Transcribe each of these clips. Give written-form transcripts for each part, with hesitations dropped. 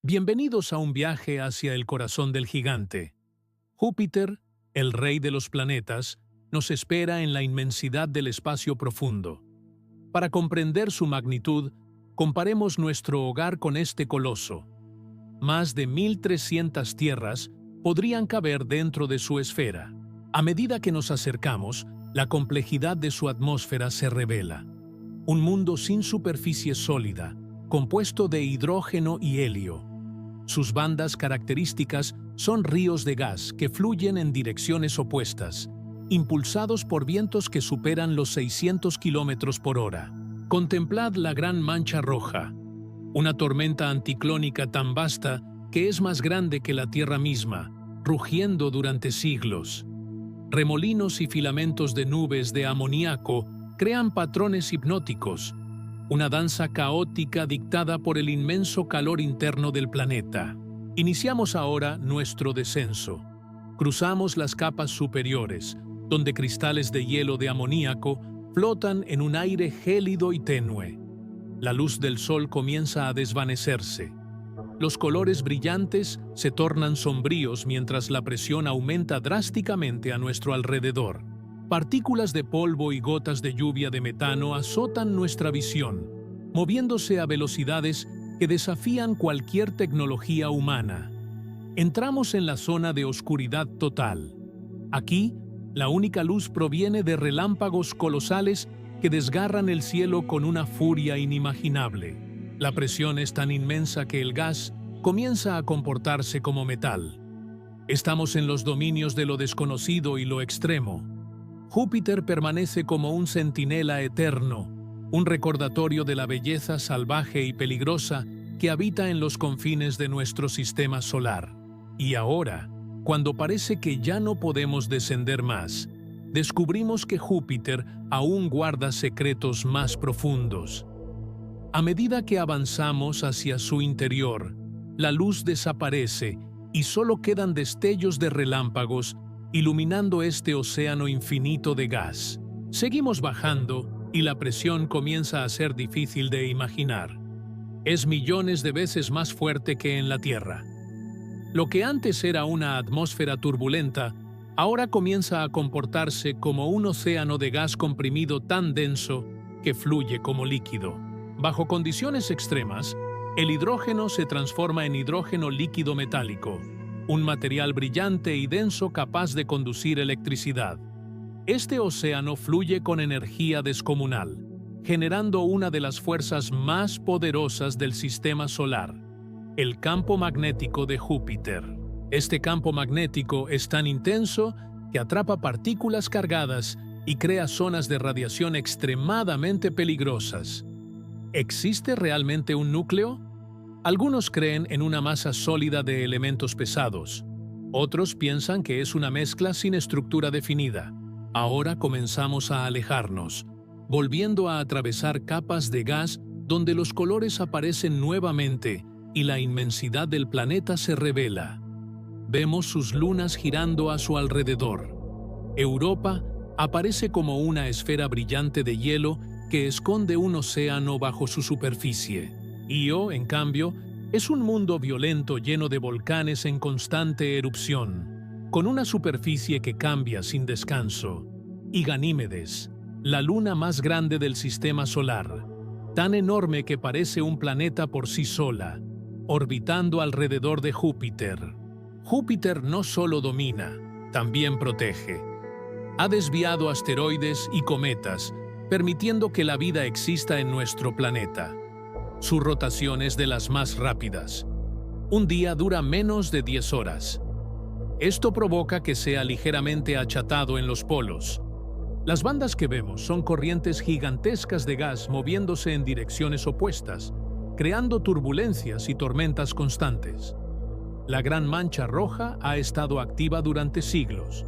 Bienvenidos a un viaje hacia el corazón del gigante. Júpiter, el rey de los planetas, nos espera en la inmensidad del espacio profundo. Para comprender su magnitud, comparemos nuestro hogar con este coloso. Más de 1.300 tierras podrían caber dentro de su esfera. A medida que nos acercamos, la complejidad de su atmósfera se revela. Un mundo sin superficie sólida, compuesto de hidrógeno y helio. Sus bandas características son ríos de gas que fluyen en direcciones opuestas, impulsados por vientos que superan los 600 kilómetros por hora. Contemplad la Gran Mancha Roja, una tormenta anticlónica tan vasta que es más grande que la Tierra misma, rugiendo durante siglos. Remolinos y filamentos de nubes de amoníaco crean patrones hipnóticos, una danza caótica dictada por el inmenso calor interno del planeta. Iniciamos ahora nuestro descenso. Cruzamos las capas superiores, donde cristales de hielo de amoníaco flotan en un aire gélido y tenue. La luz del sol comienza a desvanecerse. Los colores brillantes se tornan sombríos mientras la presión aumenta drásticamente a nuestro alrededor. Partículas de polvo y gotas de lluvia de metano azotan nuestra visión, moviéndose a velocidades que desafían cualquier tecnología humana. Entramos en la zona de oscuridad total. Aquí, la única luz proviene de relámpagos colosales que desgarran el cielo con una furia inimaginable. La presión es tan inmensa que el gas comienza a comportarse como metal. Estamos en los dominios de lo desconocido y lo extremo. Júpiter permanece como un centinela eterno, un recordatorio de la belleza salvaje y peligrosa que habita en los confines de nuestro sistema solar. Y ahora, cuando parece que ya no podemos descender más, descubrimos que Júpiter aún guarda secretos más profundos. A medida que avanzamos hacia su interior, la luz desaparece y solo quedan destellos de relámpagos iluminando este océano infinito de gas. Seguimos bajando y la presión comienza a ser difícil de imaginar. Es millones de veces más fuerte que en la Tierra. Lo que antes era una atmósfera turbulenta, ahora comienza a comportarse como un océano de gas comprimido tan denso que fluye como líquido. Bajo condiciones extremas, el hidrógeno se transforma en hidrógeno líquido metálico, un material brillante y denso capaz de conducir electricidad. Este océano fluye con energía descomunal, generando una de las fuerzas más poderosas del sistema solar, el campo magnético de Júpiter. Este campo magnético es tan intenso que atrapa partículas cargadas y crea zonas de radiación extremadamente peligrosas. ¿Existe realmente un núcleo? Algunos creen en una masa sólida de elementos pesados. Otros piensan que es una mezcla sin estructura definida. Ahora comenzamos a alejarnos, volviendo a atravesar capas de gas donde los colores aparecen nuevamente y la inmensidad del planeta se revela. Vemos sus lunas girando a su alrededor. Europa aparece como una esfera brillante de hielo que esconde un océano bajo su superficie. Io, en cambio, es un mundo violento lleno de volcanes en constante erupción, con una superficie que cambia sin descanso. Y Ganímedes, la luna más grande del sistema solar, tan enorme que parece un planeta por sí sola, orbitando alrededor de Júpiter. Júpiter no solo domina, también protege. Ha desviado asteroides y cometas, permitiendo que la vida exista en nuestro planeta. Su rotación es de las más rápidas. Un día dura menos de 10 horas. Esto provoca que sea ligeramente achatado en los polos. Las bandas que vemos son corrientes gigantescas de gas moviéndose en direcciones opuestas, creando turbulencias y tormentas constantes. La Gran Mancha Roja ha estado activa durante siglos,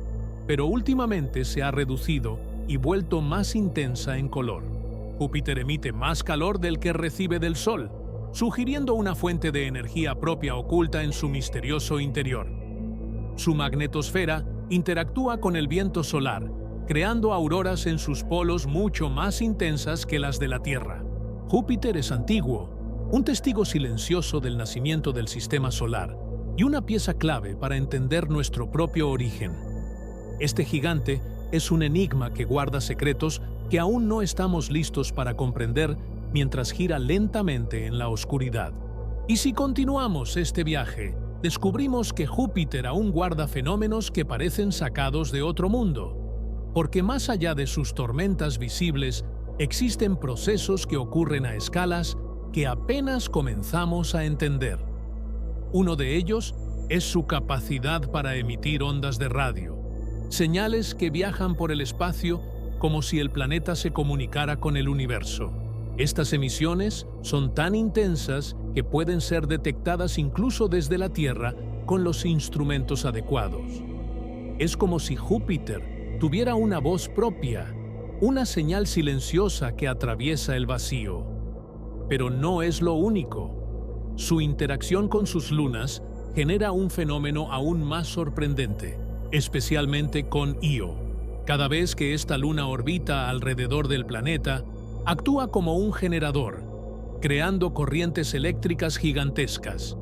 pero últimamente se ha reducido y vuelto más intensa en color. Júpiter emite más calor del que recibe del Sol, sugiriendo una fuente de energía propia oculta en su misterioso interior. Su magnetosfera interactúa con el viento solar, creando auroras en sus polos mucho más intensas que las de la Tierra. Júpiter es antiguo, un testigo silencioso del nacimiento del sistema solar y una pieza clave para entender nuestro propio origen. Este gigante es un enigma que guarda secretos que aún no estamos listos para comprender mientras gira lentamente en la oscuridad. Y si continuamos este viaje, descubrimos que Júpiter aún guarda fenómenos que parecen sacados de otro mundo, porque más allá de sus tormentas visibles, existen procesos que ocurren a escalas que apenas comenzamos a entender. Uno de ellos es su capacidad para emitir ondas de radio, señales que viajan por el espacio como si el planeta se comunicara con el universo. Estas emisiones son tan intensas que pueden ser detectadas incluso desde la Tierra con los instrumentos adecuados. Es como si Júpiter tuviera una voz propia, una señal silenciosa que atraviesa el vacío. Pero no es lo único. Su interacción con sus lunas genera un fenómeno aún más sorprendente, especialmente con Io. Cada vez que esta luna orbita alrededor del planeta, actúa como un generador, creando corrientes eléctricas gigantescas.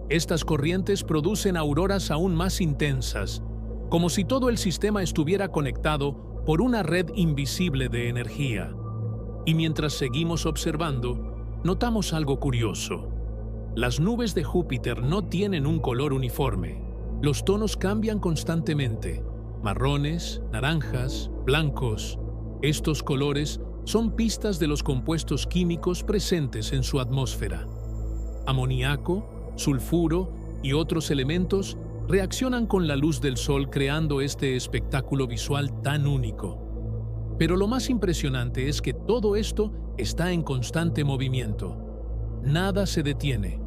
Estas corrientes producen auroras aún más intensas, como si todo el sistema estuviera conectado por una red invisible de energía. Y mientras seguimos observando, notamos algo curioso. Las nubes de Júpiter no tienen un color uniforme. Los tonos cambian constantemente: marrones, naranjas, blancos. Estos colores son pistas de los compuestos químicos presentes en su atmósfera. Amoníaco, sulfuro y otros elementos reaccionan con la luz del Sol creando este espectáculo visual tan único. Pero lo más impresionante es que todo esto está en constante movimiento. Nada se detiene.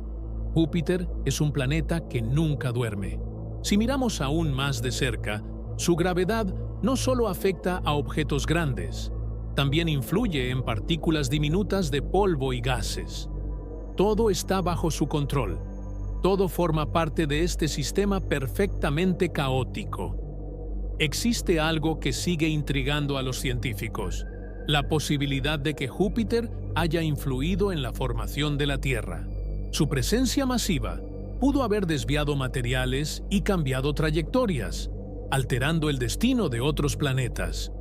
Júpiter es un planeta que nunca duerme. Si miramos aún más de cerca, su gravedad no solo afecta a objetos grandes, también influye en partículas diminutas de polvo y gases. Todo está bajo su control. Todo forma parte de este sistema perfectamente caótico. Existe algo que sigue intrigando a los científicos: la posibilidad de que Júpiter haya influido en la formación de la Tierra. Su presencia masiva pudo haber desviado materiales y cambiado trayectorias, alterando el destino de otros planetas.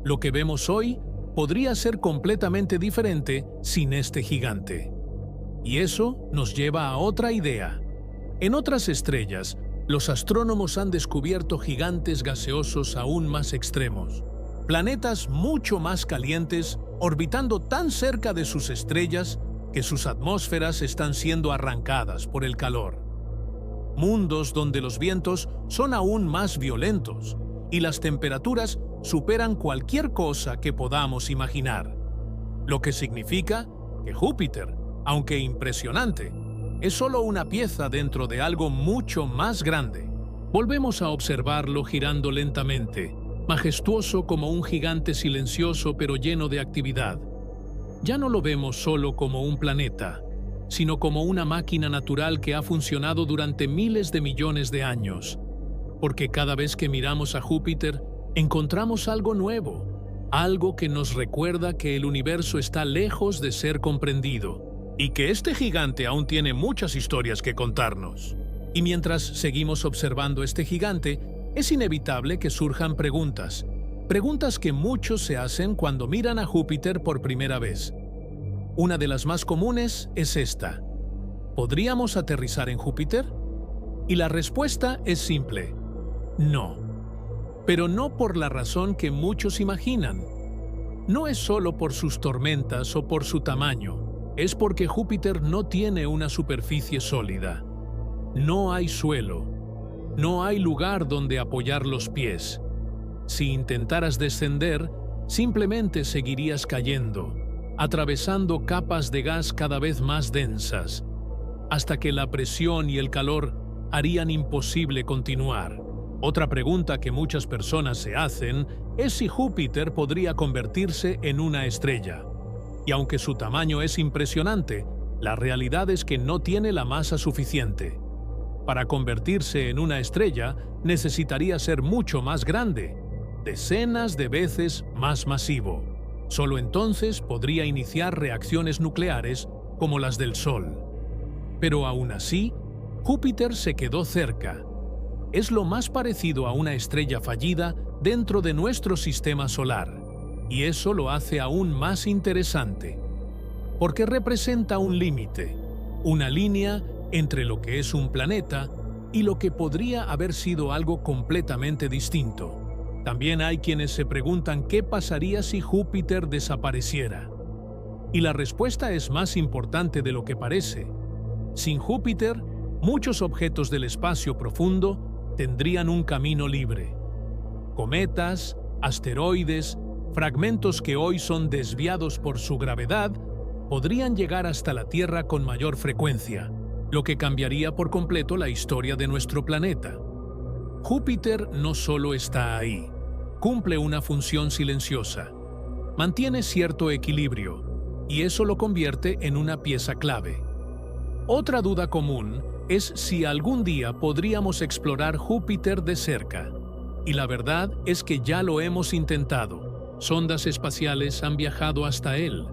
Lo que vemos hoy podría ser completamente diferente sin este gigante. Y eso nos lleva a otra idea. En otras estrellas, los astrónomos han descubierto gigantes gaseosos aún más extremos, planetas mucho más calientes orbitando tan cerca de sus estrellas que sus atmósferas están siendo arrancadas por el calor. Mundos donde los vientos son aún más violentos y las temperaturas superan cualquier cosa que podamos imaginar. Lo que significa que Júpiter, aunque impresionante, es solo una pieza dentro de algo mucho más grande. Volvemos a observarlo girando lentamente, majestuoso como un gigante silencioso pero lleno de actividad. Ya no lo vemos solo como un planeta, sino como una máquina natural que ha funcionado durante miles de millones de años. Porque cada vez que miramos a Júpiter, encontramos algo nuevo, algo que nos recuerda que el universo está lejos de ser comprendido y que este gigante aún tiene muchas historias que contarnos. Y mientras seguimos observando este gigante, es inevitable que surjan preguntas que muchos se hacen cuando miran a Júpiter por primera vez. Una de las más comunes es esta: ¿podríamos aterrizar en Júpiter? Y la respuesta es simple: no. Pero no por la razón que muchos imaginan. No es solo por sus tormentas o por su tamaño, es porque Júpiter no tiene una superficie sólida. No hay suelo. No hay lugar donde apoyar los pies. Si intentaras descender, simplemente seguirías cayendo, atravesando capas de gas cada vez más densas, hasta que la presión y el calor harían imposible continuar. Otra pregunta que muchas personas se hacen es si Júpiter podría convertirse en una estrella. Y aunque su tamaño es impresionante, la realidad es que no tiene la masa suficiente. Para convertirse en una estrella, necesitaría ser mucho más grande, decenas de veces más masivo. Solo entonces podría iniciar reacciones nucleares como las del Sol. Pero aún así, Júpiter se quedó cerca. Es lo más parecido a una estrella fallida dentro de nuestro sistema solar, y eso lo hace aún más interesante, porque representa un límite, una línea entre lo que es un planeta y lo que podría haber sido algo completamente distinto. También hay quienes se preguntan qué pasaría si Júpiter desapareciera. Y la respuesta es más importante de lo que parece. Sin Júpiter, muchos objetos del espacio profundo tendrían un camino libre. Cometas, asteroides, fragmentos que hoy son desviados por su gravedad, podrían llegar hasta la Tierra con mayor frecuencia, lo que cambiaría por completo la historia de nuestro planeta. Júpiter no solo está ahí, cumple una función silenciosa. Mantiene cierto equilibrio, y eso lo convierte en una pieza clave. Otra duda común es si algún día podríamos explorar Júpiter de cerca. Y la verdad es que ya lo hemos intentado. Sondas espaciales han viajado hasta él,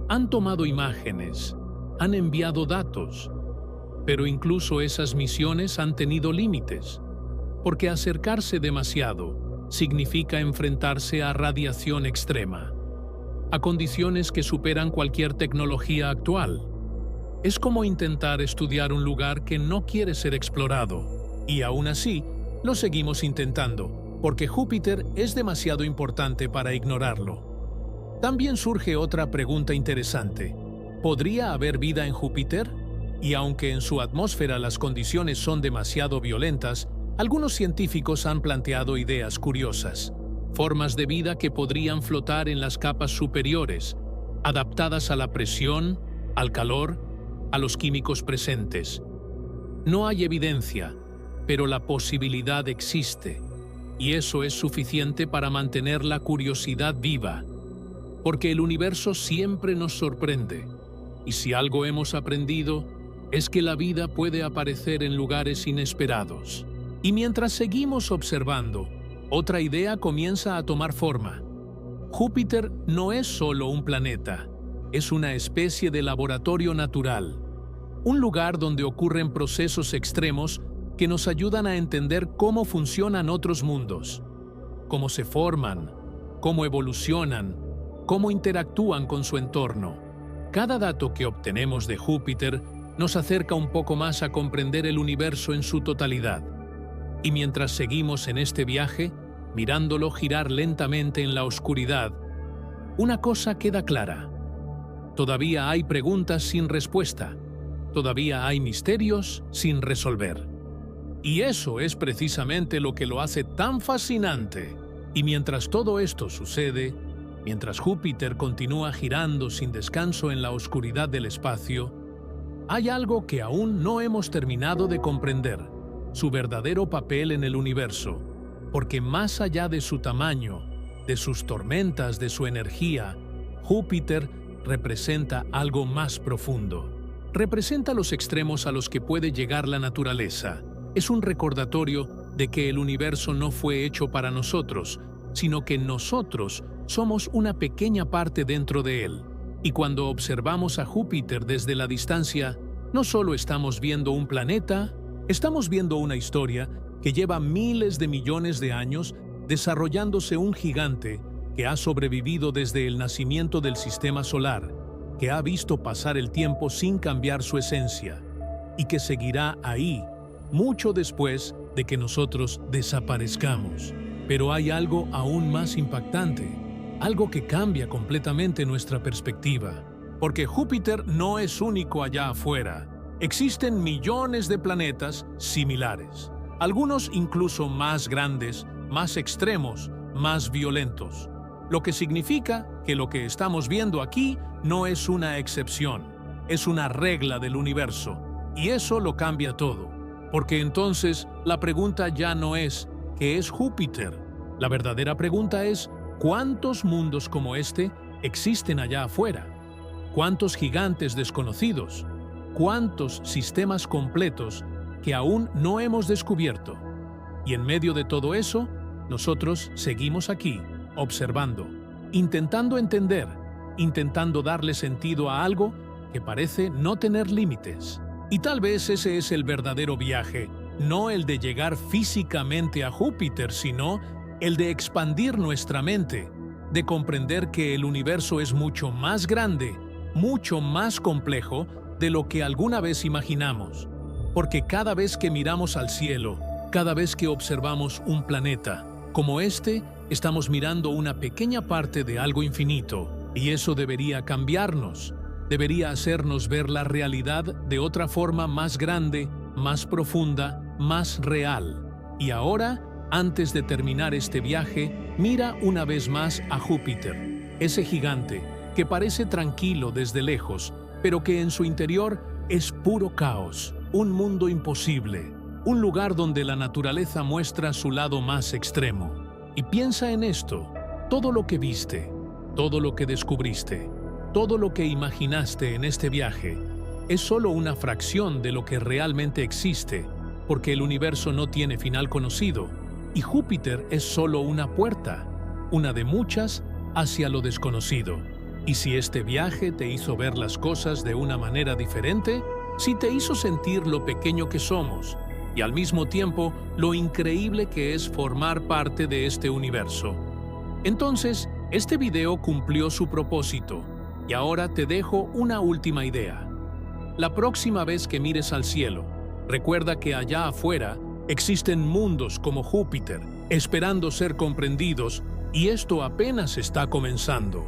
han tomado imágenes, han enviado datos. Pero incluso esas misiones han tenido límites, porque acercarse demasiado significa enfrentarse a radiación extrema, a condiciones que superan cualquier tecnología actual. Es como intentar estudiar un lugar que no quiere ser explorado, y aún así lo seguimos intentando, porque Júpiter es demasiado importante para ignorarlo. También surge otra pregunta interesante. ¿Podría haber vida en Júpiter? Y aunque en su atmósfera las condiciones son demasiado violentas, algunos científicos han planteado ideas curiosas. Formas de vida que podrían flotar en las capas superiores, adaptadas a la presión, al calor, a los químicos presentes. No hay evidencia, pero la posibilidad existe, y eso es suficiente para mantener la curiosidad viva, porque el universo siempre nos sorprende, y si algo hemos aprendido, es que la vida puede aparecer en lugares inesperados. Y mientras seguimos observando, otra idea comienza a tomar forma. Júpiter no es solo un planeta, es una especie de laboratorio natural, un lugar donde ocurren procesos extremos que nos ayudan a entender cómo funcionan otros mundos, cómo se forman, cómo evolucionan, cómo interactúan con su entorno. Cada dato que obtenemos de Júpiter nos acerca un poco más a comprender el universo en su totalidad. Y mientras seguimos en este viaje, mirándolo girar lentamente en la oscuridad, una cosa queda clara. Todavía hay preguntas sin respuesta. Todavía hay misterios sin resolver. Y eso es precisamente lo que lo hace tan fascinante. Y mientras todo esto sucede, mientras Júpiter continúa girando sin descanso en la oscuridad del espacio, hay algo que aún no hemos terminado de comprender, su verdadero papel en el universo, porque más allá de su tamaño, de sus tormentas, de su energía, Júpiter representa algo más profundo. Representa los extremos a los que puede llegar la naturaleza. Es un recordatorio de que el universo no fue hecho para nosotros, sino que nosotros somos una pequeña parte dentro de él. Y cuando observamos a Júpiter desde la distancia, no solo estamos viendo un planeta, estamos viendo una historia que lleva miles de millones de años desarrollándose, un gigante que ha sobrevivido desde el nacimiento del sistema solar, que ha visto pasar el tiempo sin cambiar su esencia, y que seguirá ahí mucho después de que nosotros desaparezcamos. Pero hay algo aún más impactante, algo que cambia completamente nuestra perspectiva, porque Júpiter no es único allá afuera. Existen millones de planetas similares, algunos incluso más grandes, más extremos, más violentos, lo que significa que lo que estamos viendo aquí no es una excepción, es una regla del universo, y eso lo cambia todo, porque entonces la pregunta ya no es ¿qué es Júpiter? La verdadera pregunta es ¿cuántos mundos como este existen allá afuera? ¿Cuántos gigantes desconocidos? ¿Cuántos sistemas completos que aún no hemos descubierto? Y en medio de todo eso, nosotros seguimos aquí, observando, intentando entender, intentando darle sentido a algo que parece no tener límites. Y tal vez ese es el verdadero viaje, no el de llegar físicamente a Júpiter, sino el de expandir nuestra mente, de comprender que el universo es mucho más grande, mucho más complejo de lo que alguna vez imaginamos. Porque cada vez que miramos al cielo, cada vez que observamos un planeta como este, estamos mirando una pequeña parte de algo infinito, y eso debería cambiarnos, debería hacernos ver la realidad de otra forma más grande, más profunda, más real. Y ahora, antes de terminar este viaje, mira una vez más a Júpiter, ese gigante que parece tranquilo desde lejos, pero que en su interior es puro caos, un mundo imposible, un lugar donde la naturaleza muestra su lado más extremo. Y piensa en esto, todo lo que viste, todo lo que descubriste, todo lo que imaginaste en este viaje, es solo una fracción de lo que realmente existe, porque el universo no tiene final conocido, y Júpiter es solo una puerta, una de muchas, hacia lo desconocido. Y si este viaje te hizo ver las cosas de una manera diferente, si te hizo sentir lo pequeño que somos, y al mismo tiempo lo increíble que es formar parte de este universo, entonces este video cumplió su propósito, y ahora te dejo una última idea. La próxima vez que mires al cielo, recuerda que allá afuera existen mundos como Júpiter, esperando ser comprendidos, y esto apenas está comenzando.